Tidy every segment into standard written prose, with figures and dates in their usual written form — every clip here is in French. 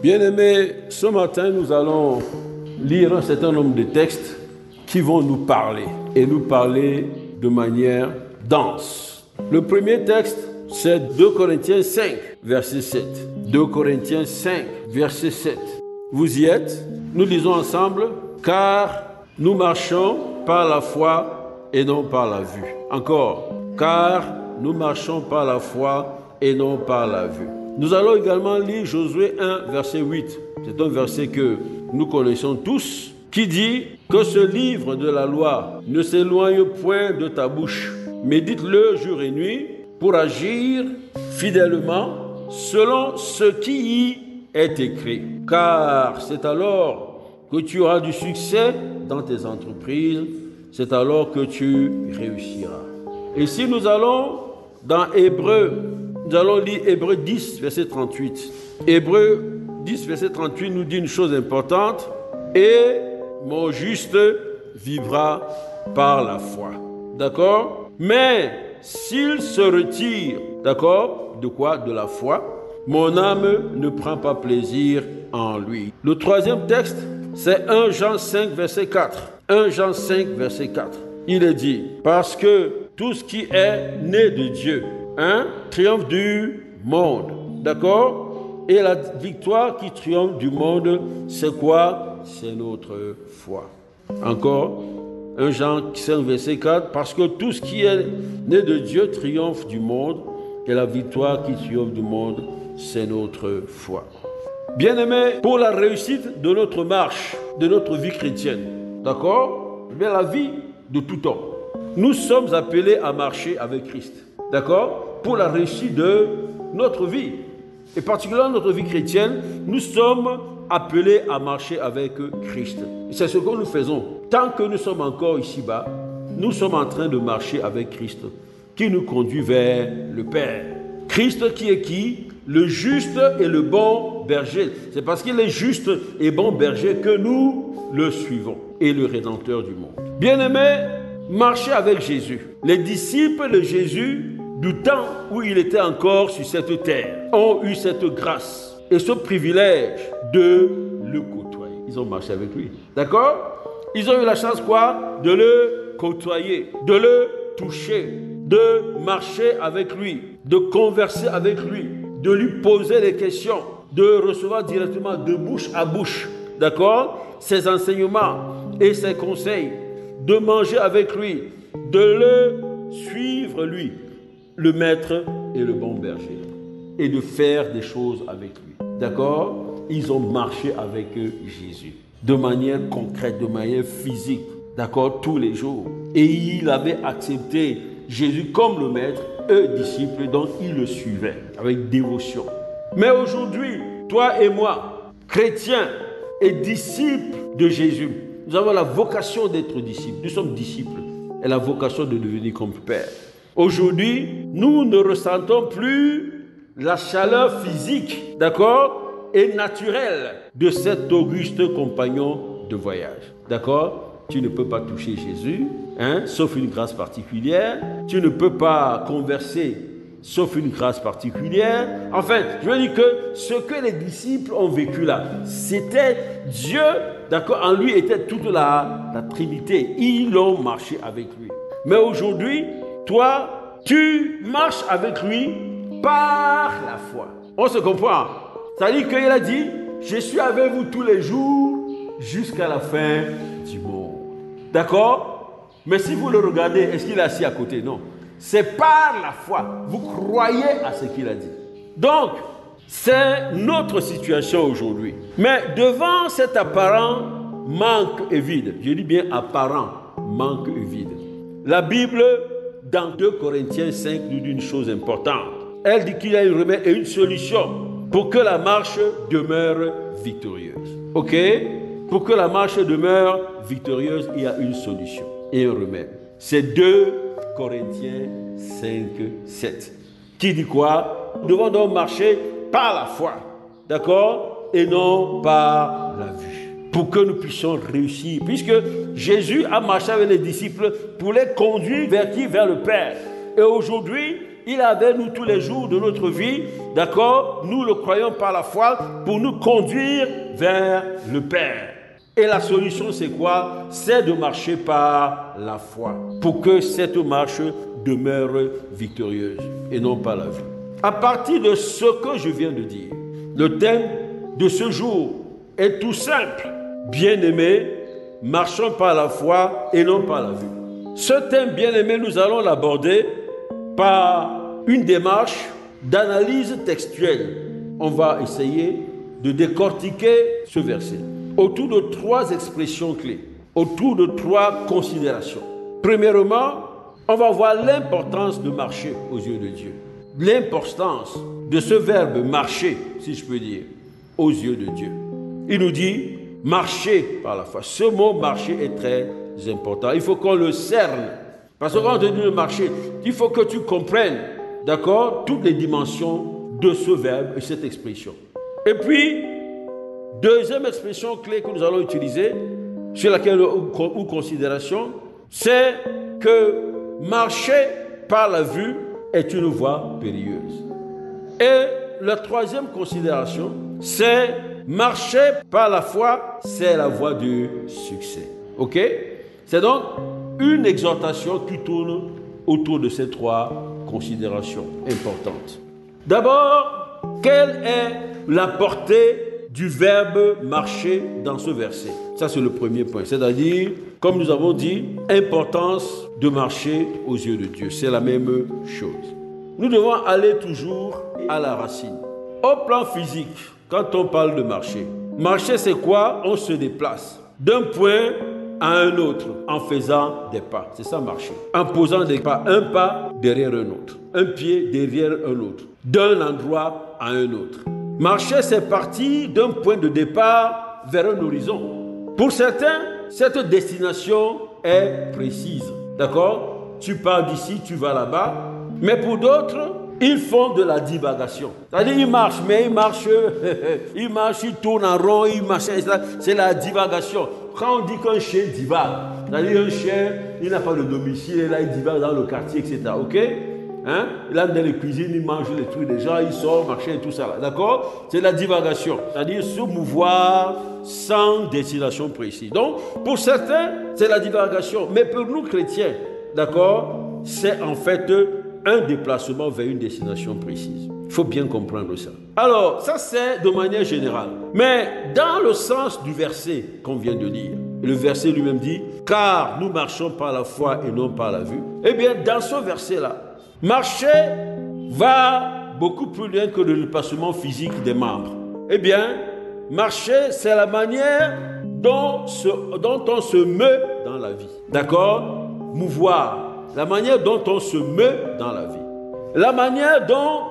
Bien-aimés, ce matin, nous allons lire un certain nombre de textes qui vont nous parler, et nous parler de manière dense. Le premier texte, c'est 2 Corinthiens 5, verset 7. 2 Corinthiens 5, verset 7. Vous y êtes? Nous lisons ensemble, car nous marchons par la foi et non par la vue. Encore, car nous marchons par la foi et non par la vue. Nous allons également lire Josué 1, verset 8. C'est un verset que nous connaissons tous, qui dit que ce livre de la loi ne s'éloigne point de ta bouche. Médite-le jour et nuit pour agir fidèlement selon ce qui y est écrit. Car c'est alors que tu auras du succès dans tes entreprises, c'est alors que tu réussiras. Et si nous allons dans Hébreux, nous allons lire Hébreux 10, verset 38. Hébreux 10, verset 38 nous dit une chose importante. Et mon juste vivra par la foi. D'accord? Mais s'il se retire, d'accord? De quoi? De la foi. Mon âme ne prend pas plaisir en lui. Le troisième texte, c'est 1 Jean 5, verset 4. 1 Jean 5, verset 4. Il est dit, parce que tout ce qui est né de Dieu, triomphe du monde. D'accord? Et la victoire qui triomphe du monde, c'est quoi? C'est notre foi. Encore, 1 Jean 5, verset 4, parce que tout ce qui est né de Dieu triomphe du monde, et la victoire qui triomphe du monde, c'est notre foi. Bien-aimés, pour la réussite de notre marche, de notre vie chrétienne, d'accord? Bien, la vie de tout homme, nous sommes appelés à marcher avec Christ, d'accord? Pour la réussite de notre vie, et particulièrement notre vie chrétienne, nous sommes appelés à marcher avec Christ. C'est ce que nous faisons. Tant que nous sommes encore ici-bas, nous sommes en train de marcher avec Christ, qui nous conduit vers le Père. Christ qui est qui? Le juste et le bon berger. C'est parce qu'il est juste et bon berger que nous le suivons, et le Rédempteur du monde. Bien-aimés, marchez avec Jésus. Les disciples de Jésus, du temps où il était encore sur cette terre, ont eu cette grâce et ce privilège de le côtoyer. Ils ont marché avec lui. D'accord? Ils ont eu la chance quoi? De le côtoyer, de le toucher, de marcher avec lui, de converser avec lui, de lui poser des questions, de recevoir directement de bouche à bouche, d'accord? Ses enseignements et ses conseils, de manger avec lui, de le suivre lui, le maître et le bon berger, et de faire des choses avec lui. D'accord? Ils ont marché avec Jésus, de manière concrète, de manière physique, d'accord, tous les jours. Et il avait accepté Jésus comme le maître, eux disciples, donc ils le suivaient avec dévotion. Mais aujourd'hui, toi et moi, chrétiens et disciples de Jésus, nous avons la vocation d'être disciples. Nous sommes disciples et la vocation de devenir comme Père. Aujourd'hui, nous ne ressentons plus la chaleur physique, d'accord, et naturelle de cet auguste compagnon de voyage. D'accord? Tu ne peux pas toucher Jésus, sauf une grâce particulière. Tu ne peux pas converser, sauf une grâce particulière. Enfin, je veux dire que ce que les disciples ont vécu là, c'était Dieu, d'accord, en lui était toute la Trinité. Ils ont marché avec lui. Mais aujourd'hui, toi, tu marches avec lui par la foi. On se comprend? C'est-à-dire qu'il a dit, je suis avec vous tous les jours jusqu'à la fin du monde. D'accord? Mais si vous le regardez, est-ce qu'il est assis à côté? Non. C'est par la foi. Vous croyez à ce qu'il a dit. Donc, c'est notre situation aujourd'hui. Mais devant cet apparent manque et vide, je dis bien apparent manque et vide, la Bible, dans 2 Corinthiens 5, nous dit une chose importante. Elle dit qu'il y a une remède et une solution pour que la marche demeure victorieuse. Ok? Pour que la marche demeure victorieuse, il y a une solution et un remède. C'est 2 Corinthiens 5, 7. Qui dit quoi? Nous devons donc marcher par la foi. D'accord? Et non par la vue. Pour que nous puissions réussir. Puisque Jésus a marché avec les disciples pour les conduire vers qui? Vers le Père. Et aujourd'hui, Il est avec nous tous les jours de notre vie, d'accord? Nous le croyons par la foi pour nous conduire vers le Père. Et la solution, c'est quoi? C'est de marcher par la foi pour que cette marche demeure victorieuse et non pas la vue. À partir de ce que je viens de dire, le thème de ce jour est tout simple. Bien-aimés, marchons par la foi et non par la vue. Ce thème, bien-aimé, nous allons l'aborder par une démarche d'analyse textuelle. On va essayer de décortiquer ce verset autour de 3 expressions clés, autour de 3 considérations. Premièrement, on va voir l'importance de marcher aux yeux de Dieu. L'importance de ce verbe marcher, si je peux dire, aux yeux de Dieu. Il nous dit marcher par la foi. Ce mot marcher est très important. Il faut qu'on le cerne. Parce que quand on te dit de marcher, il faut que tu comprennes, d'accord, toutes les dimensions de ce verbe et cette expression. Et puis, deuxième expression clé que nous allons utiliser, sur laquelle ou considération, c'est que marcher par la vue est une voie périlleuse. Et la troisième considération, c'est marcher par la foi, c'est la voie du succès. Ok? C'est donc une exhortation qui tourne autour de ces 3 considérations importantes. D'abord, quelle est la portée du verbe marcher dans ce verset? Ça, c'est le premier point. C'est-à-dire, comme nous avons dit, importance de marcher aux yeux de Dieu. C'est la même chose. Nous devons aller toujours à la racine. Au plan physique, quand on parle de marcher, marcher, c'est quoi? On se déplace d'un point à un autre en faisant des pas. C'est ça, marcher. En posant des pas, un pas derrière un autre, un pied derrière un autre, d'un endroit à un autre. Marcher, c'est partir d'un point de départ vers un horizon. Pour certains, cette destination est précise. D'accord? Tu pars d'ici, tu vas là-bas. Mais pour d'autres, ils font de la divagation. C'est-à-dire, ils marchent, mais ils tournent en rond, ils marchent. C'est la divagation. Quand on dit qu'un chien divague, c'est-à-dire un chien, il n'a pas de domicile, là, il divague dans le quartier, etc. Ok? Hein? Là, dans les cuisines, il mange les trucs des gens, il sort, marcher et tout ça. Là. D'accord? C'est la divagation. C'est-à-dire se mouvoir sans destination précise. Donc, pour certains, c'est la divagation. Mais pour nous, chrétiens, d'accord, c'est en fait un déplacement vers une destination précise. Il faut bien comprendre ça. Alors, ça c'est de manière générale. Mais dans le sens du verset qu'on vient de lire, le verset lui-même dit « Car nous marchons par la foi et non par la vue ». Eh bien, dans ce verset-là, marcher va beaucoup plus loin que le déplacement physique des membres. Eh bien, marcher, c'est la manière dont on se meut dans la vie. D'accord? Mouvoir. La manière dont on se meut dans la vie. La manière dont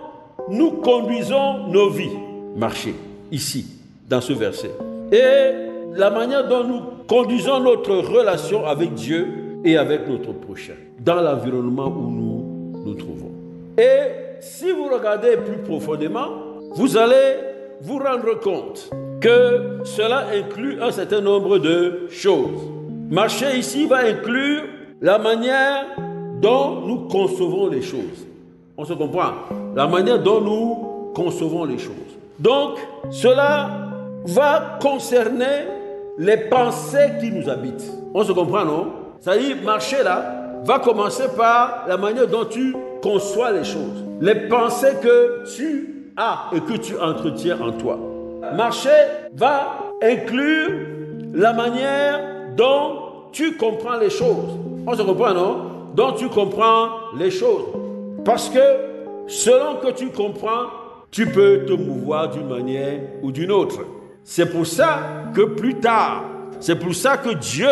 nous conduisons nos vies. Marcher, ici, dans ce verset. Et la manière dont nous conduisons notre relation avec Dieu et avec notre prochain. Dans l'environnement où nous nous trouvons. Et si vous regardez plus profondément, vous allez vous rendre compte que cela inclut un certain nombre de choses. Marcher ici va inclure la manière dont nous concevons les choses. On se comprend? La manière dont nous concevons les choses. Donc, cela va concerner les pensées qui nous habitent. On se comprend, non? C'est-à-dire, marcher là va commencer par la manière dont tu conçois les choses. Les pensées que tu as et que tu entretiens en toi. Marcher va inclure la manière dont tu comprends les choses. On se comprend, non? Dont tu comprends les choses. Parce que selon que tu comprends, tu peux te mouvoir d'une manière ou d'une autre. C'est pour ça que plus tard, c'est pour ça que Dieu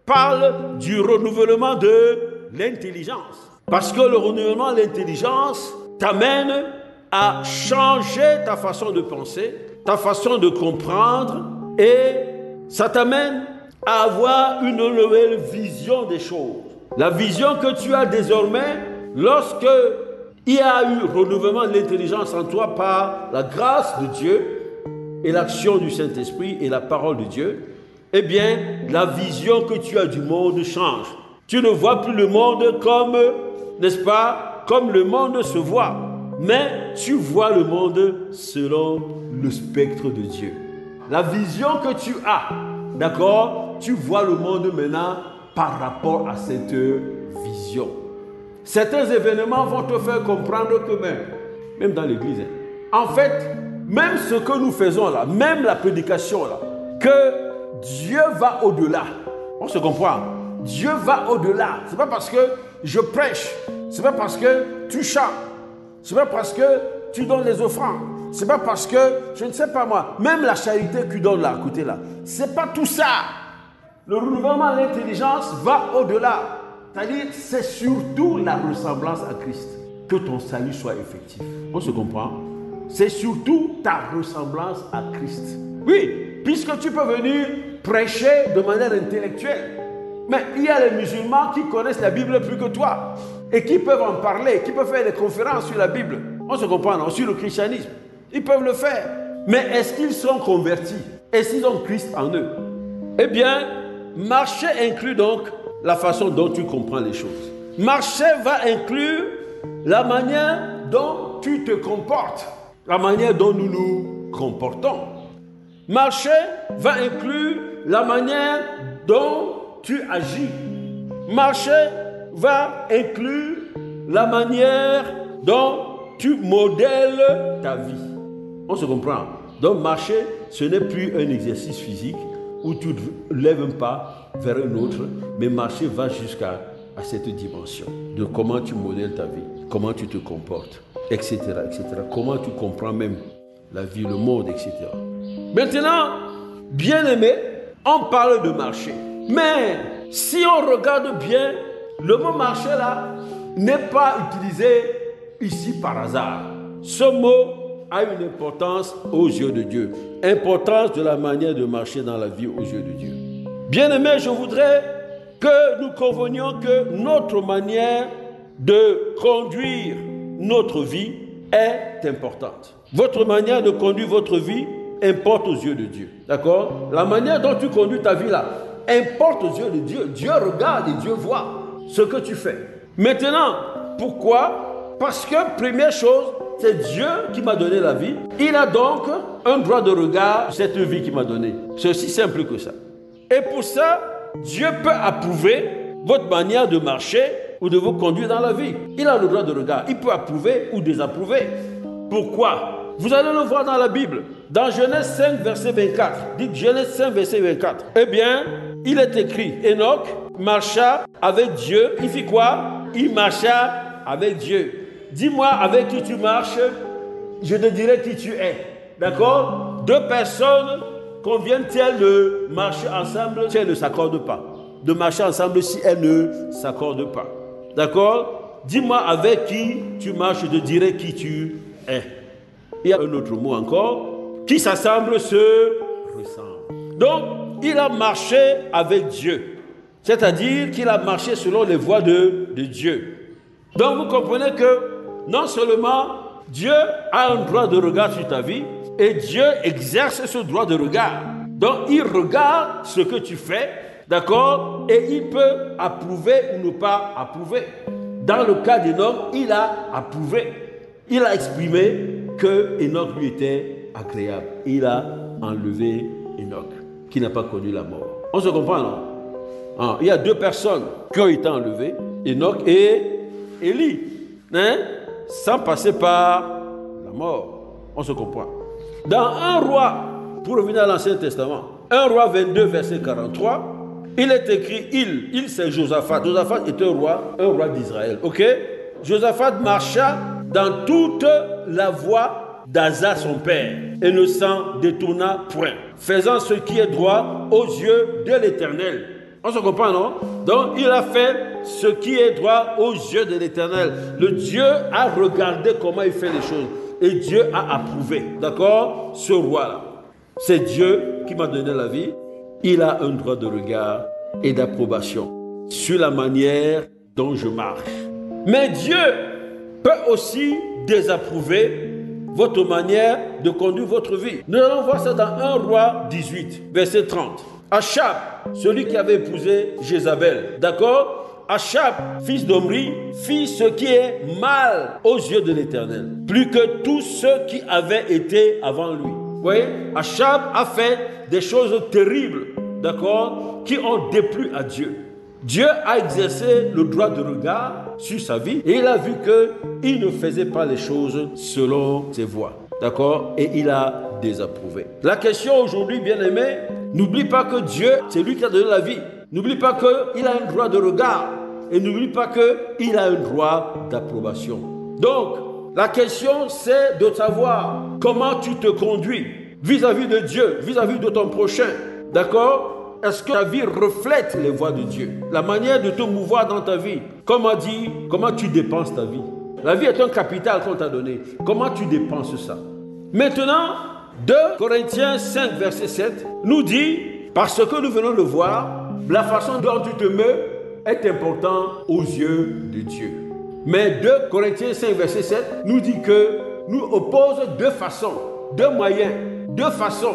parle du renouvellement de l'intelligence. Parce que le renouvellement de l'intelligence t'amène à changer ta façon de penser, ta façon de comprendre, et ça t'amène à avoir une nouvelle vision des choses. La vision que tu as désormais, lorsque il y a eu renouvellement de l'intelligence en toi par la grâce de Dieu et l'action du Saint-Esprit et la parole de Dieu, eh bien, la vision que tu as du monde change. Tu ne vois plus le monde comme, n'est-ce pas, comme le monde se voit, mais tu vois le monde selon le spectre de Dieu. La vision que tu as, d'accord, tu vois le monde maintenant par rapport à cette vision. Certains événements vont te faire comprendre que même dans l'église, en fait, même ce que nous faisons là, même la prédication là, que Dieu va au-delà. On se comprend? Dieu va au-delà. Ce n'est pas parce que je prêche, ce n'est pas parce que tu chantes, ce n'est pas parce que tu donnes les offrandes, ce n'est pas parce que, je ne sais pas moi, même la charité que tu donnes là, à côté là, ce n'est pas tout ça. Le renouvellement de l'intelligence va au-delà. C'est-à-dire, c'est surtout la ressemblance à Christ, que ton salut soit effectif. On se comprend? C'est surtout ta ressemblance à Christ. Oui, puisque tu peux venir prêcher de manière intellectuelle. Mais il y a les musulmans qui connaissent la Bible plus que toi et qui peuvent en parler, qui peuvent faire des conférences sur la Bible. On se comprend, non? Sur le christianisme. Ils peuvent le faire. Mais est-ce qu'ils sont convertis? Est-ce qu'ils ont Christ en eux? Eh bien, marcher inclut donc la façon dont tu comprends les choses. Marcher va inclure la manière dont tu te comportes, la manière dont nous nous comportons. Marcher va inclure la manière dont tu agis. Marcher va inclure la manière dont tu modèles ta vie. On se comprend. Donc marcher, ce n'est plus un exercice physique où tu lèves un pas vers un autre, mais marcher va jusqu'à cette dimension de comment tu modèles ta vie, comment tu te comportes, etc., etc. Comment tu comprends même la vie, le monde, etc. Maintenant, bien aimé, on parle de marcher. Mais si on regarde bien, le mot marcher là n'est pas utilisé ici par hasard. Ce mot a une importance aux yeux de Dieu. Importance de la manière de marcher dans la vie aux yeux de Dieu. Bien aimé, je voudrais que nous convenions que notre manière de conduire notre vie est importante. Votre manière de conduire votre vie importe aux yeux de Dieu. D'accord? La manière dont tu conduis ta vie là importe aux yeux de Dieu. Dieu regarde et Dieu voit ce que tu fais. Maintenant, pourquoi? Parce que, première chose, c'est Dieu qui m'a donné la vie. Il a donc un droit de regard sur cette vie qu'il m'a donnée. C'est aussi simple que ça. Et pour ça, Dieu peut approuver votre manière de marcher ou de vous conduire dans la vie. Il a le droit de regard. Il peut approuver ou désapprouver. Pourquoi? Vous allez le voir dans la Bible. Dans Genèse 5, verset 24. Dites Genèse 5, verset 24. Eh bien, il est écrit, Enoch marcha avec Dieu. Il fit quoi? Il marcha avec Dieu. Dis-moi avec qui tu marches, je te dirai qui tu es. D'accord? Deux personnes conviennent-elles de marcher ensemble si elles ne s'accordent pas? De marcher ensemble si elles ne s'accordent pas. D'accord? Dis-moi avec qui tu marches, je te dirai qui tu es. Il y a un autre mot encore. Qui s'assemble se ressemble. Donc, il a marché avec Dieu. C'est-à-dire qu'il a marché selon les voies de Dieu. Donc, vous comprenez que non seulement Dieu a un droit de regard sur ta vie, et Dieu exerce ce droit de regard. Donc, il regarde ce que tu fais, d'accord? Et il peut approuver ou ne pas approuver. Dans le cas d'Enoch, il a approuvé. Il a exprimé que Enoch lui était agréable. Il a enlevé Enoch, qui n'a pas connu la mort. On se comprend, non? Il y a deux personnes qui ont été enlevées, Enoch et Élie, sans passer par la mort. On se comprend. Dans 1 roi, pour revenir à l'Ancien Testament, 1 roi 22, verset 43, il est écrit, il c'est Josaphat. Josaphat est un roi d'Israël. Ok? Josaphat marcha dans toute la voie d'Asa son père et ne s'en détourna point, faisant ce qui est droit aux yeux de l'Éternel. On se comprend, non? Donc, il a fait ce qui est droit aux yeux de l'Éternel. Le Dieu a regardé comment il fait les choses. Et Dieu a approuvé. D'accord? Ce roi-là. C'est Dieu qui m'a donné la vie. Il a un droit de regard et d'approbation sur la manière dont je marche. Mais Dieu peut aussi désapprouver votre manière de conduire votre vie. Nous allons voir ça dans 1 roi 18, verset 30. Achab, celui qui avait épousé Jézabel, d'accord? Achab, fils d'Omri, fit ce qui est mal aux yeux de l'Éternel, plus que tous ceux qui avaient été avant lui. Vous voyez, Achab a fait des choses terribles, d'accord, qui ont déplu à Dieu. Dieu a exercé le droit de regard sur sa vie et il a vu qu'il ne faisait pas les choses selon ses voies, d'accord, et il a désapprouvé. La question aujourd'hui, bien-aimé, n'oublie pas que Dieu, c'est lui qui a donné la vie. N'oublie pas qu'il a un droit de regard et n'oublie pas qu'il a un droit d'approbation. Donc, la question, c'est de savoir comment tu te conduis vis-à-vis de Dieu, vis-à-vis de ton prochain. D'accord? Est-ce que ta vie reflète les voies de Dieu? La manière de te mouvoir dans ta vie. Comme on dit, comment tu dépenses ta vie? La vie est un capital qu'on t'a donné. Comment tu dépenses ça? Maintenant, 2 Corinthiens 5, verset 7 nous dit, parce que nous venons de voir, la façon dont tu te mets est importante aux yeux de Dieu. Mais 2 Corinthiens 5, verset 7 nous dit que nous oppose 2 façons, 2 moyens, 2 façons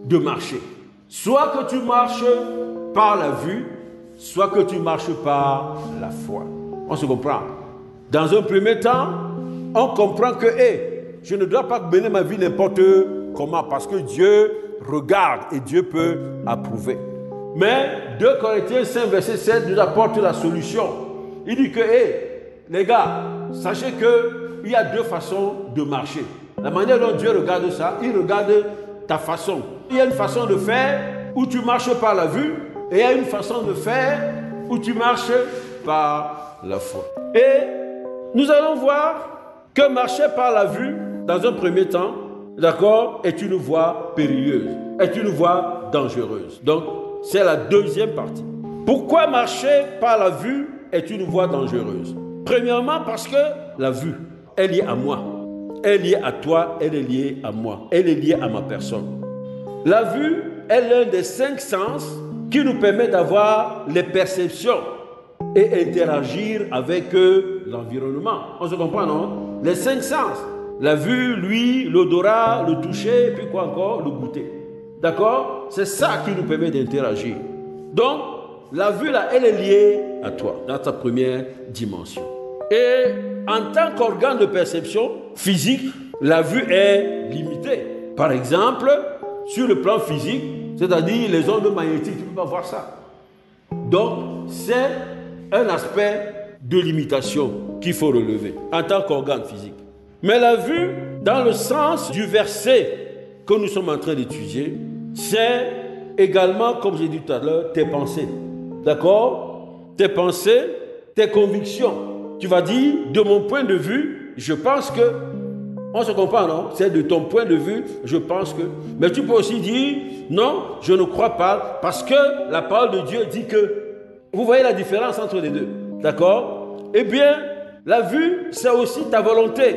de marcher. Soit que tu marches par la vue, soit que tu marches par la foi. On se comprend. Dans un premier temps, on comprend que je ne dois pas mener ma vie n'importe comment parce que Dieu regarde et Dieu peut approuver. Mais 2 Corinthiens 5, verset 7 nous apporte la solution. Il dit que, les gars, sachez qu'il y a 2 façons de marcher. La manière dont Dieu regarde ça, il regarde ta façon. Il y a une façon de faire où tu marches par la vue et il y a une façon de faire où tu marches par la foi. Et nous allons voir que marcher par la vue, dans un premier temps, d'accord, est une voie périlleuse, est une voie dangereuse. Donc, c'est la deuxième partie. Pourquoi marcher par la vue est une voie dangereuse? Premièrement, parce que la vue est liée à moi. Elle est liée à toi, elle est liée à moi. Elle est liée à ma personne. La vue est l'un des 5 sens qui nous permet d'avoir les perceptions et interagir avec l'environnement. On se comprend, non? Les 5 sens. La vue, l'ouïe, l'odorat, le toucher, puis quoi encore? Le goûter. D'accord? C'est ça qui nous permet d'interagir. Donc, la vue, là, elle est liée à toi, dans ta première dimension. Et en tant qu'organe de perception physique, la vue est limitée. Par exemple, sur le plan physique, c'est-à-dire les ondes magnétiques, tu ne peux pas voir ça. Donc, c'est un aspect de limitation qu'il faut relever en tant qu'organe physique. Mais la vue, dans le sens du verset que nous sommes en train d'étudier, c'est également, comme j'ai dit tout à l'heure, tes pensées. D'accord? Tes pensées, tes convictions. Tu vas dire, de mon point de vue, je pense que... On se comprend, non? C'est de ton point de vue, je pense que... Mais tu peux aussi dire, non, je ne crois pas, parce que la parole de Dieu dit que... Vous voyez la différence entre les deux, d'accord? Eh bien, la vue, c'est aussi ta volonté,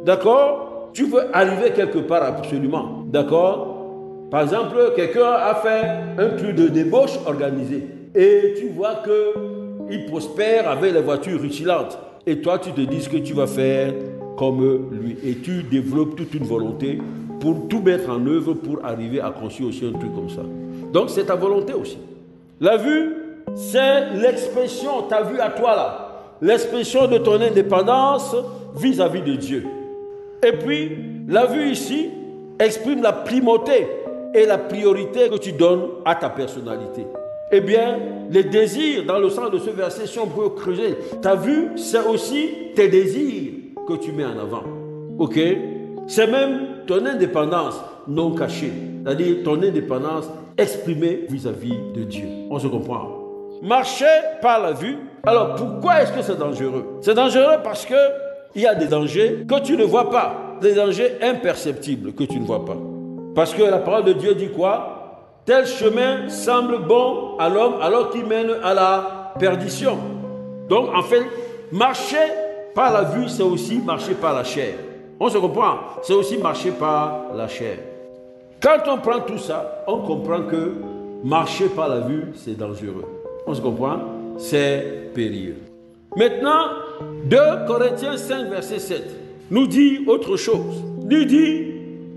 d'accord? Tu veux arriver quelque part absolument, d'accord? Par exemple, quelqu'un a fait un truc de débauche organisé, et tu vois qu'il prospère avec les voitures rutilantes, et toi, tu te dis que tu vas faire comme lui, et tu développes toute une volonté pour tout mettre en œuvre pour arriver à construire aussi un truc comme ça. Donc, c'est ta volonté aussi. La vue, c'est l'expression, ta vue à toi là, l'expression de ton indépendance vis-à-vis de Dieu. Et puis, la vue ici exprime la primauté et la priorité que tu donnes à ta personnalité. Eh bien, les désirs, dans le sens de ce verset, si on peut creuser, ta vue, c'est aussi tes désirs que tu mets en avant. Ok? C'est même ton indépendance non cachée, c'est-à-dire ton indépendance exprimée vis-à-vis de Dieu. On se comprend? Marcher par la vue. Alors, pourquoi est-ce que c'est dangereux? C'est dangereux parce que il y a des dangers que tu ne vois pas, des dangers imperceptibles que tu ne vois pas. Parce que la parole de Dieu dit quoi? Tel chemin semble bon à l'homme alors qu'il mène à la perdition. Donc, en fait, marcher par la vue, c'est aussi marcher par la chair. On se comprend? C'est aussi marcher par la chair. Quand on prend tout ça, on comprend que marcher par la vue, c'est dangereux. On se comprend? C'est périlleux. Maintenant, 2 Corinthiens 5, verset 7 nous dit autre chose. Nous dit,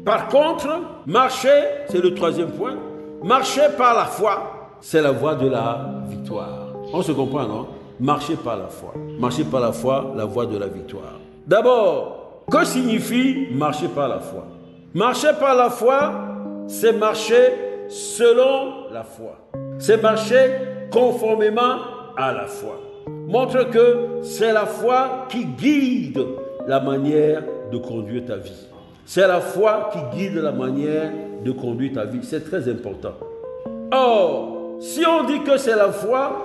par contre, marcher, c'est le troisième point, marcher par la foi, c'est la voie de la victoire. On se comprend, non? marcher par la foi. Marcher par la foi, la voie de la victoire. D'abord, que signifie marcher par la foi? Marcher par la foi, c'est marcher selon la foi. C'est marcher conformément à la foi. Montre que c'est la foi qui guide la manière de conduire ta vie. C'est la foi qui guide la manière de conduire ta vie. C'est très important. Or, si on dit que c'est la foi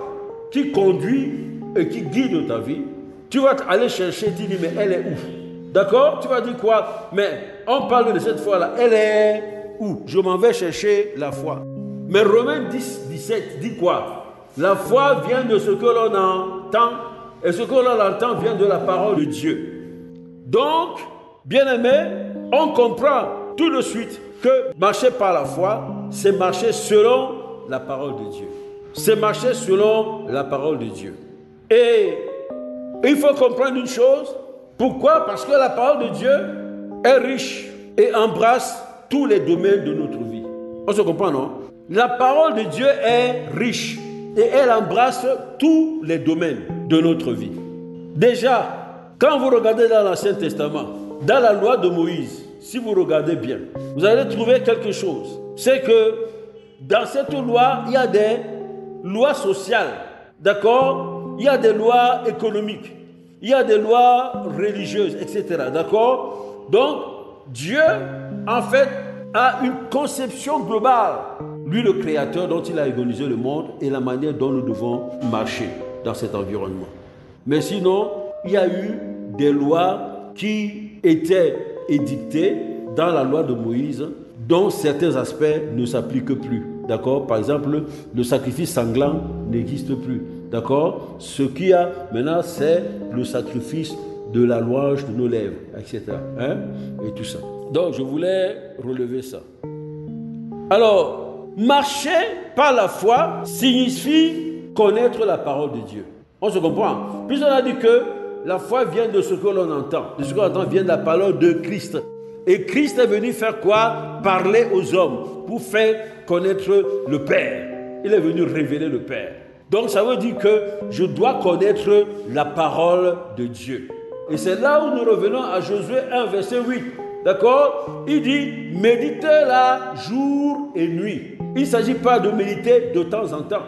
qui conduit et qui guide ta vie, tu vas aller chercher, tu dis, mais elle est où? D'accord? Tu vas dire quoi? Mais on parle de cette foi-là. Elle est où? Je m'en vais chercher la foi. Mais Romains 10, 17 dit quoi? La foi vient de ce que l'on entend, et ce que l'on entend vient de la parole de Dieu. Donc, bien-aimé, on comprend tout de suite que marcher par la foi, c'est marcher selon la parole de Dieu. C'est marcher selon la parole de Dieu. Et il faut comprendre une chose. Pourquoi? Parce que la parole de Dieu est riche et embrasse tous les domaines de notre vie. On se comprend, non? La parole de Dieu est riche et elle embrasse tous les domaines de notre vie. Déjà, quand vous regardez dans l'Ancien Testament, dans la loi de Moïse, si vous regardez bien, vous allez trouver quelque chose. C'est que dans cette loi, il y a des lois sociales, d'accord? Il y a des lois économiques, il y a des lois religieuses, etc., d'accord? Donc, Dieu, en fait, a une conception globale. Lui, le Créateur dont il a organisé le monde et la manière dont nous devons marcher dans cet environnement. Mais sinon, il y a eu des lois qui étaient édictées dans la loi de Moïse dont certains aspects ne s'appliquent plus. D'accord? Par exemple, le sacrifice sanglant n'existe plus. D'accord? Ce qu'il y a maintenant, c'est le sacrifice de la louange de nos lèvres, etc. Hein? Et tout ça. Donc, je voulais relever ça. Alors, marcher par la foi signifie connaître la parole de Dieu. On se comprend. Puis on a dit que la foi vient de ce que l'on entend. De ce que l'on entend vient de la parole de Christ. Et Christ est venu faire quoi? Parler aux hommes pour faire connaître le Père. Il est venu révéler le Père. Donc ça veut dire que je dois connaître la parole de Dieu. Et c'est là où nous revenons à Josué 1, verset 8. D'accord? Il dit, méditez-la jour et nuit. Il ne s'agit pas de méditer de temps en temps.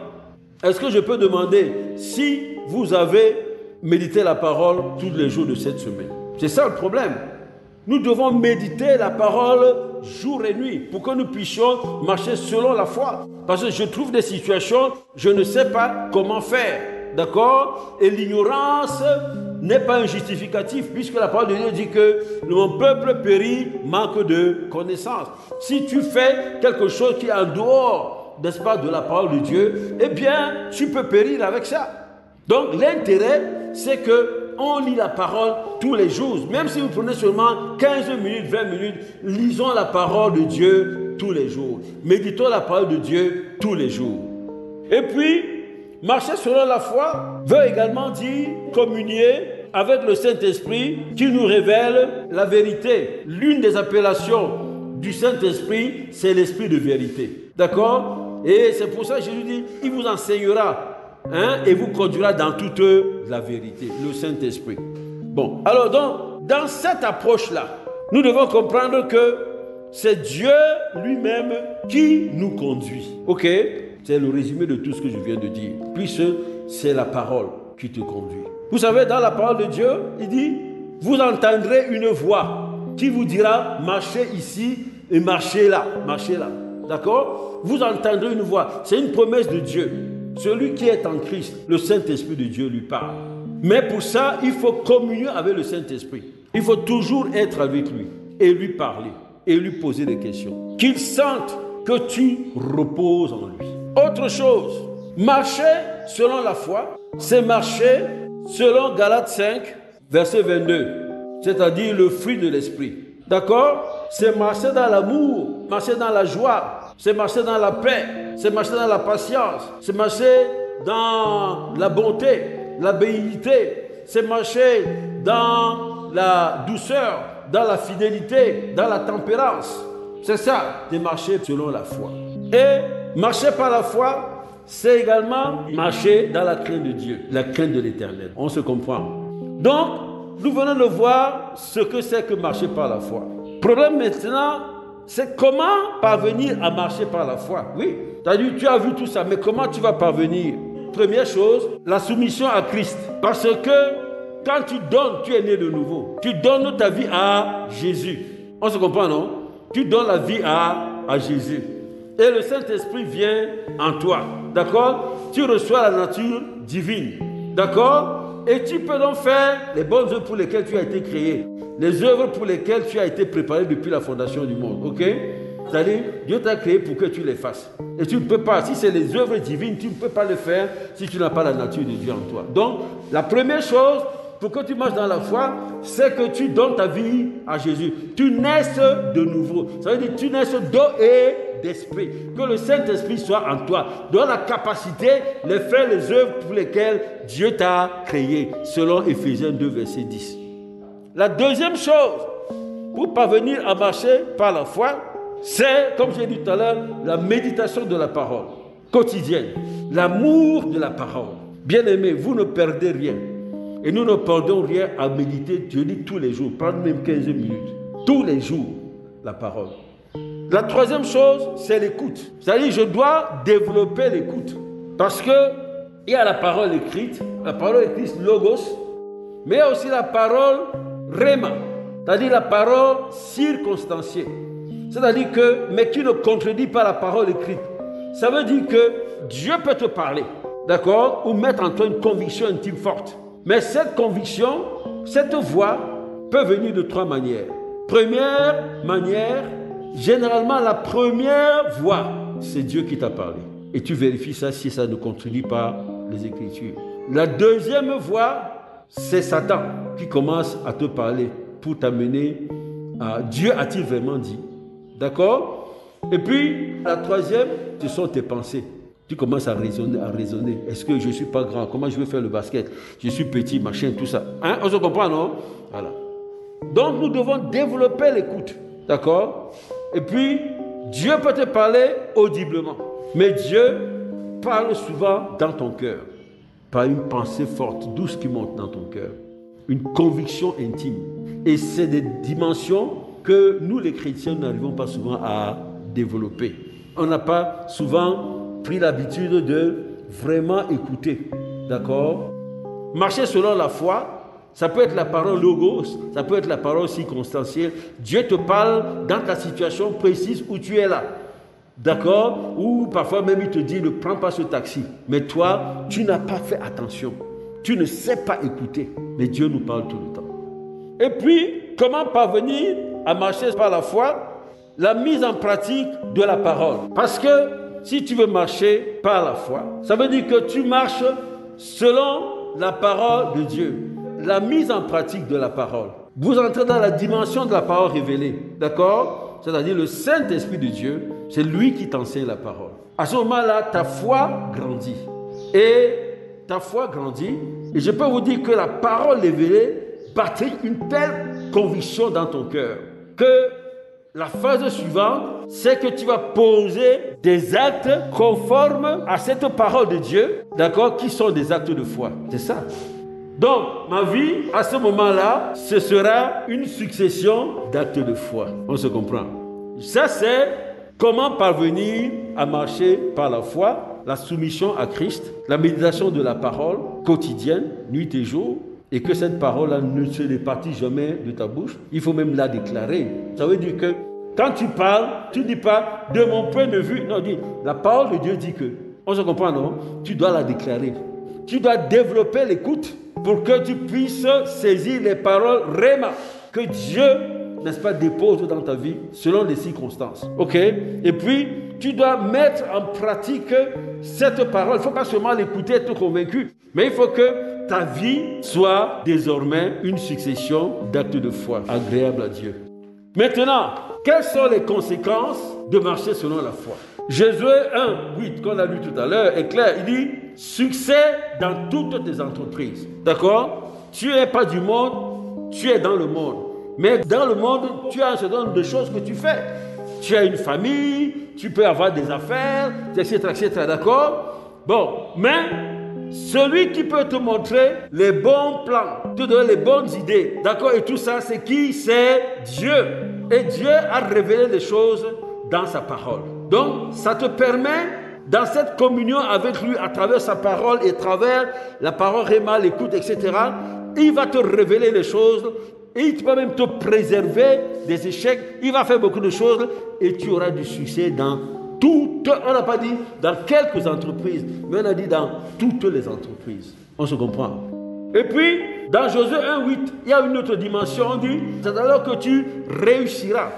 Est-ce que je peux demander si vous avez médité la parole tous les jours de cette semaine? C'est ça le problème. Nous devons méditer la parole jour et nuit pour que nous puissions marcher selon la foi. Parce que je trouve des situations, je ne sais pas comment faire. D'accord? Et l'ignorance n'est pas un justificatif, puisque la parole de Dieu dit que mon peuple périt, manque de connaissance. Si tu fais quelque chose qui est en dehors, n'est-ce pas, de la parole de Dieu, eh bien, tu peux périr avec ça. Donc, l'intérêt, c'est qu'on lit la parole tous les jours. Même si vous prenez seulement 15 minutes, 20 minutes, lisons la parole de Dieu tous les jours. Méditons la parole de Dieu tous les jours. Et puis, marcher selon la foi veut également dire communier avec le Saint-Esprit qui nous révèle la vérité. L'une des appellations du Saint-Esprit, c'est l'Esprit de vérité. D'accord? Et c'est pour ça que Jésus dit, il vous enseignera et vous conduira dans toute la vérité, le Saint-Esprit. Bon, alors dans cette approche-là, nous devons comprendre que c'est Dieu lui-même qui nous conduit. Ok? C'est le résumé de tout ce que je viens de dire. Puisque c'est la parole qui te conduit. Vous savez, dans la parole de Dieu, il dit, vous entendrez une voix qui vous dira, marchez ici et marchez là. Marchez là. D'accord? Vous entendrez une voix. C'est une promesse de Dieu. Celui qui est en Christ, le Saint-Esprit de Dieu lui parle. Mais pour ça, il faut communier avec le Saint-Esprit. Il faut toujours être avec lui et lui parler et lui poser des questions. Qu'il sente que tu reposes en lui. Autre chose, marcher selon la foi, c'est marcher selon Galates 5, verset 22, c'est-à-dire le fruit de l'esprit. D'accord? C'est marcher dans l'amour, marcher dans la joie, c'est marcher dans la paix, c'est marcher dans la patience, c'est marcher dans la bonté, la bénignité, c'est marcher dans la douceur, dans la fidélité, dans la tempérance. C'est ça, de marcher selon la foi. Et marcher par la foi c'est également marcher dans la crainte de Dieu, la crainte de l'Éternel. On se comprend. Donc, nous venons de voir ce que c'est que marcher par la foi. Le problème maintenant, c'est comment parvenir à marcher par la foi. Oui, tu as vu tout ça, mais comment tu vas parvenir? Première chose, la soumission à Christ. Parce que quand tu donnes, tu es né de nouveau. Tu donnes ta vie à Jésus. On se comprend, non? Tu donnes la vie à Jésus. Et le Saint-Esprit vient en toi. D'accord? Tu reçois la nature divine. D'accord? Et tu peux donc faire les bonnes œuvres pour lesquelles tu as été créé. Les œuvres pour lesquelles tu as été préparé depuis la fondation du monde. Ok? C'est-à-dire, Dieu t'a créé pour que tu les fasses. Et tu ne peux pas, si c'est les œuvres divines, tu ne peux pas le faire si tu n'as pas la nature de Dieu en toi. Donc, la première chose pour que tu marches dans la foi, c'est que tu donnes ta vie à Jésus. Tu naisses de nouveau. Ça veut dire que tu naisses d'eau et d'esprit. Que le Saint-Esprit soit en toi. Donne la capacité de faire les œuvres pour lesquelles Dieu t'a créé, selon Éphésiens 2, verset 10. La deuxième chose, pour parvenir à marcher par la foi, c'est, comme j'ai dit tout à l'heure, la méditation de la parole quotidienne, l'amour de la parole. Bien-aimés, vous ne perdez rien. Et nous ne perdons rien à méditer, je dis tous les jours, prendre même 15 minutes. Tous les jours, la parole. La troisième chose, c'est l'écoute. C'est-à-dire, je dois développer l'écoute. Parce qu'il y a la parole écrite logos, mais il y a aussi la parole rhéma, c'est-à-dire la parole circonstanciée. C'est-à-dire mais qui ne contredit pas la parole écrite. Ça veut dire que Dieu peut te parler, d'accord, ou mettre en toi une conviction intime forte. Mais cette conviction, cette voix peut venir de trois manières. Première manière, généralement la première voix, c'est Dieu qui t'a parlé. Et tu vérifies ça si ça ne contredit pas les Écritures. La deuxième voix, c'est Satan qui commence à te parler pour t'amener à Dieu a-t-il vraiment dit. D'accord? Et puis, la troisième, ce sont tes pensées. Tu commences à raisonner. Est-ce que je ne suis pas grand? Comment je vais faire le basket? Je suis petit, machin, tout ça. Hein? On se comprend, non? Voilà. Donc, nous devons développer l'écoute. D'accord? Et puis, Dieu peut te parler audiblement. Mais Dieu parle souvent dans ton cœur. Par une pensée forte, douce qui monte dans ton cœur. Une conviction intime. Et c'est des dimensions que nous, les chrétiens, n'arrivons pas souvent à développer. On n'a pas souvent pris l'habitude de vraiment écouter. D'accord? Marcher selon la foi, ça peut être la parole logos, ça peut être la parole circonstancielle. Dieu te parle dans ta situation précise où tu es là. D'accord? Ou parfois même il te dit ne prends pas ce taxi. Mais toi, tu n'as pas fait attention. Tu ne sais pas écouter. Mais Dieu nous parle tout le temps. Et puis, comment parvenir à marcher par la foi? La mise en pratique de la parole. Parce que si tu veux marcher par la foi, ça veut dire que tu marches selon la parole de Dieu. La mise en pratique de la parole. Vous entrez dans la dimension de la parole révélée. D'accord? C'est-à-dire le Saint-Esprit de Dieu, c'est lui qui t'enseigne la parole. À ce moment-là, ta foi grandit. Et ta foi grandit. Et je peux vous dire que la parole révélée bâtit une telle conviction dans ton cœur que la phase suivante, c'est que tu vas poser des actes conformes à cette parole de Dieu, d'accord, qui sont des actes de foi. C'est ça. Donc, ma vie, à ce moment-là, ce sera une succession d'actes de foi. On se comprend. Ça, c'est comment parvenir à marcher par la foi, la soumission à Christ, la méditation de la parole quotidienne, nuit et jour, et que cette parole-là ne se départit jamais de ta bouche. Il faut même la déclarer. Ça veut dire que quand tu parles, tu ne dis pas de mon point de vue. Non, dis, la parole de Dieu dit que. On se comprend, non? Tu dois la déclarer. Tu dois développer l'écoute pour que tu puisses saisir les paroles rhéma que Dieu, n'est-ce pas, dépose dans ta vie selon les circonstances. Ok? Et puis, tu dois mettre en pratique cette parole. Il ne faut pas seulement l'écouter et être convaincu, mais il faut que ta vie soit désormais une succession d'actes de foi agréables à Dieu. Maintenant, quelles sont les conséquences de marcher selon la foi? Josué 1, 8, qu'on a lu tout à l'heure, est clair. Il dit « Succès dans toutes tes entreprises. » D'accord? Tu n'es pas du monde, tu es dans le monde. Mais dans le monde, tu as un certain nombre de choses que tu fais. Tu as une famille, tu peux avoir des affaires, etc., etc. D'accord? Bon, mais celui qui peut te montrer les bons plans, te donner les bonnes idées, d'accord, et tout ça, c'est qui? C'est Dieu. Et Dieu a révélé les choses dans sa parole. Donc, ça te permet, dans cette communion avec lui, à travers sa parole et à travers la parole Réma, l'écoute, etc., il va te révéler les choses et il va même te préserver des échecs. Il va faire beaucoup de choses et tu auras du succès dans toutes, on n'a pas dit dans quelques entreprises, mais on a dit dans toutes les entreprises. On se comprend. Et puis, dans Josué 1,8, il y a une autre dimension, on dit, c'est alors que tu réussiras.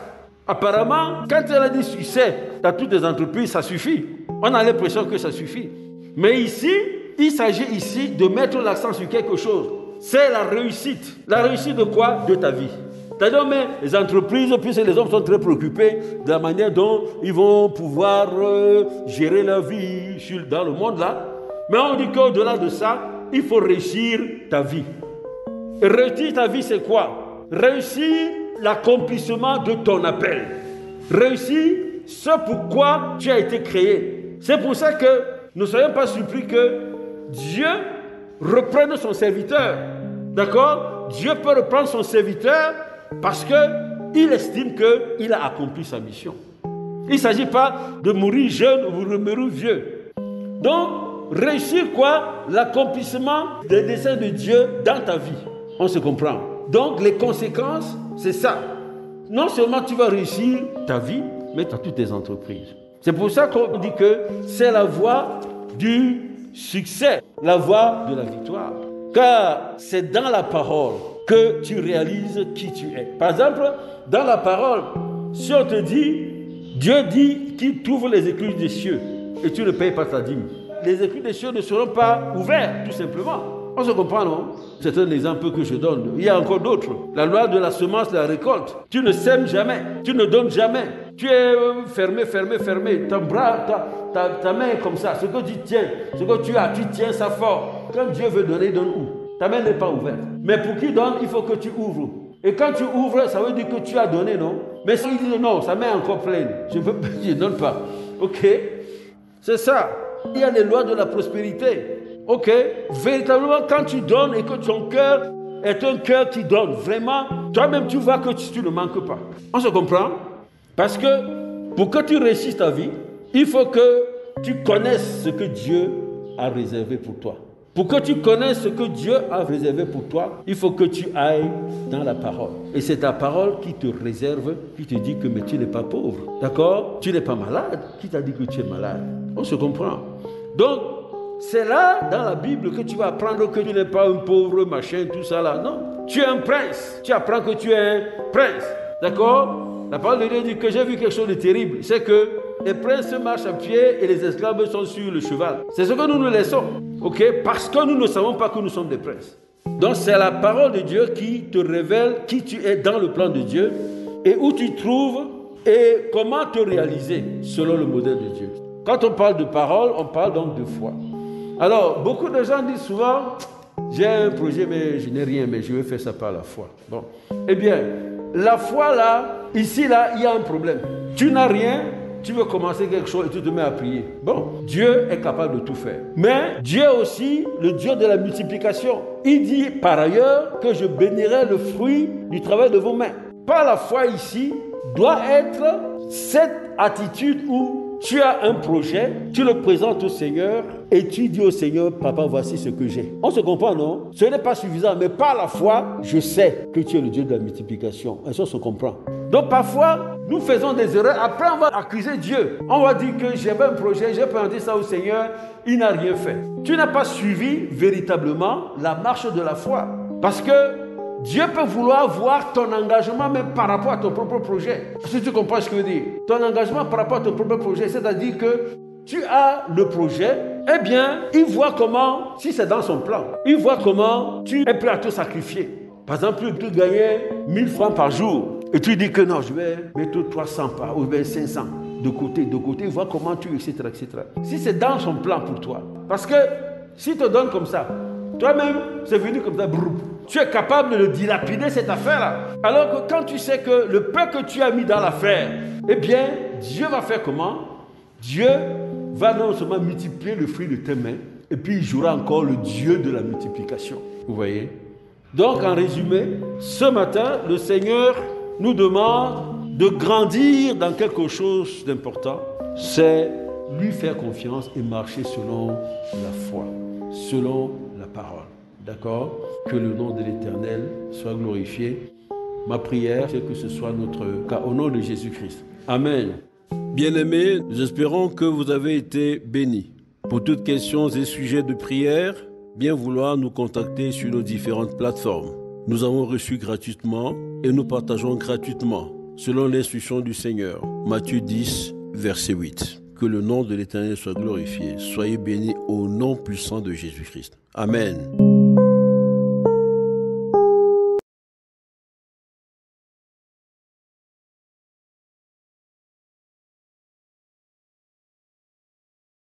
Apparemment, quand elle a dit succès dans toutes les entreprises, ça suffit. On a l'impression que ça suffit. Mais ici, il s'agit ici de mettre l'accent sur quelque chose. C'est la réussite. La réussite de quoi? De ta vie. C'est-à-dire, mais les entreprises, puisque les hommes sont très préoccupés de la manière dont ils vont pouvoir gérer leur vie dans le monde là. Mais on dit qu'au-delà de ça, il faut réussir ta vie. Et réussir ta vie, c'est quoi? Réussir l'accomplissement de ton appel. Réussir ce pourquoi tu as été créé. C'est pour ça que ne soyons pas surpris que Dieu reprenne son serviteur. D'accord? Dieu peut reprendre son serviteur parce qu'il estime qu'il a accompli sa mission. Il ne s'agit pas de mourir jeune ou de mourir vieux. Donc, réussir quoi? L'accomplissement des desseins de Dieu dans ta vie. On se comprend. Donc, les conséquences, c'est ça. Non seulement tu vas réussir ta vie, mais dans toutes tes entreprises. C'est pour ça qu'on dit que c'est la voie du succès, la voie de la victoire. Car c'est dans la parole que tu réalises qui tu es. Par exemple, dans la parole, si on te dit, Dieu dit qu'il t'ouvre les écluses des cieux et tu ne payes pas ta dîme, les écluses des cieux ne seront pas ouvertes, tout simplement. On se comprend, non? C'est un exemple que je donne. Il y a encore d'autres. La loi de la semence, de la récolte. Tu ne sèmes jamais, tu ne donnes jamais. Tu es fermé. Ton bras, ta main est comme ça. Ce que tu tiens, ce que tu as, tu tiens ça fort. Quand Dieu veut donner, donne où? Ta main n'est pas ouverte. Mais pour qu'il donne, il faut que tu ouvres. Et quand tu ouvres, ça veut dire que tu as donné, non? Mais s'il dit non, sa main est encore pleine. Je ne donne pas. Ok? C'est ça. Il y a les lois de la prospérité. Ok? Véritablement, quand tu donnes et que ton cœur est un cœur qui donne, vraiment, toi-même, tu vois que tu ne manques pas. On se comprend? Parce que pour que tu réussisses ta vie, il faut que tu connaisses ce que Dieu a réservé pour toi. Pour que tu connaisses ce que Dieu a réservé pour toi, il faut que tu ailles dans la parole. Et c'est ta parole qui te réserve, qui te dit que mais tu n'es pas pauvre. D'accord? Tu n'es pas malade. Qui t'a dit que tu es malade? On se comprend. Donc, c'est là, dans la Bible, que tu vas apprendre que tu n'es pas un pauvre, machin, tout ça là. Non. Tu es un prince. Tu apprends que tu es un prince. D'accord? La parole de Dieu dit que j'ai vu quelque chose de terrible. C'est que les princes marchent à pied et les esclaves sont sur le cheval. C'est ce que nous nous laissons. Ok? Parce que nous ne savons pas que nous sommes des princes. Donc c'est la parole de Dieu qui te révèle qui tu es dans le plan de Dieu et où tu trouves et comment te réaliser selon le modèle de Dieu. Quand on parle de parole, on parle donc de foi. Alors, beaucoup de gens disent souvent, j'ai un projet mais je n'ai rien, mais je vais faire ça par la foi. Bon. Eh bien, la foi là, ici là, il y a un problème. Tu n'as rien, tu veux commencer quelque chose et tu te mets à prier. Bon, Dieu est capable de tout faire. Mais Dieu est aussi le Dieu de la multiplication. Il dit par ailleurs que je bénirai le fruit du travail de vos mains. Par la foi ici, doit être cette attitude où tu as un projet, tu le présentes au Seigneur et tu dis au Seigneur, papa, voici ce que j'ai. On se comprend, non? Ce n'est pas suffisant, mais par la foi, je sais que tu es le Dieu de la multiplication. Et ça, on se comprend. Donc parfois, nous faisons des erreurs. Après, on va accuser Dieu. On va dire que j'avais un projet, j'ai présenté ça au Seigneur, il n'a rien fait. Tu n'as pas suivi véritablement la marche de la foi. Parce que Dieu peut vouloir voir ton engagement même par rapport à ton propre projet. Si tu comprends ce que je veux dire. Ton engagement par rapport à ton propre projet, c'est-à-dire que tu as le projet, eh bien, il voit comment, si c'est dans son plan, il voit comment tu es prêt à te sacrifier. Par exemple, tu gagnais 1000 francs par jour et tu dis que non, je vais mettre 300 ou bien 500 de côté, il voit comment tu, etc., etc. Si c'est dans son plan pour toi, parce que s'il te donne comme ça, toi-même, c'est venu comme ça, brrr, tu es capable de dilapider cette affaire-là. Alors que quand tu sais que le peu que tu as mis dans l'affaire, eh bien, Dieu va faire comment? Dieu va non seulement multiplier le fruit de tes mains, et puis il jouera encore le Dieu de la multiplication. Vous voyez? Donc, en résumé, ce matin, le Seigneur nous demande de grandir dans quelque chose d'important. C'est lui faire confiance et marcher selon la foi, selon la parole. D'accord? Que le nom de l'Éternel soit glorifié. Ma prière, c'est que ce soit notre cas au nom de Jésus-Christ. Amen. Bien-aimés, nous espérons que vous avez été bénis. Pour toutes questions et sujets de prière, bien vouloir nous contacter sur nos différentes plateformes. Nous avons reçu gratuitement et nous partageons gratuitement, selon l'instruction du Seigneur. Matthieu 10, verset 8. Que le nom de l'Éternel soit glorifié. Soyez bénis au nom puissant de Jésus-Christ. Amen.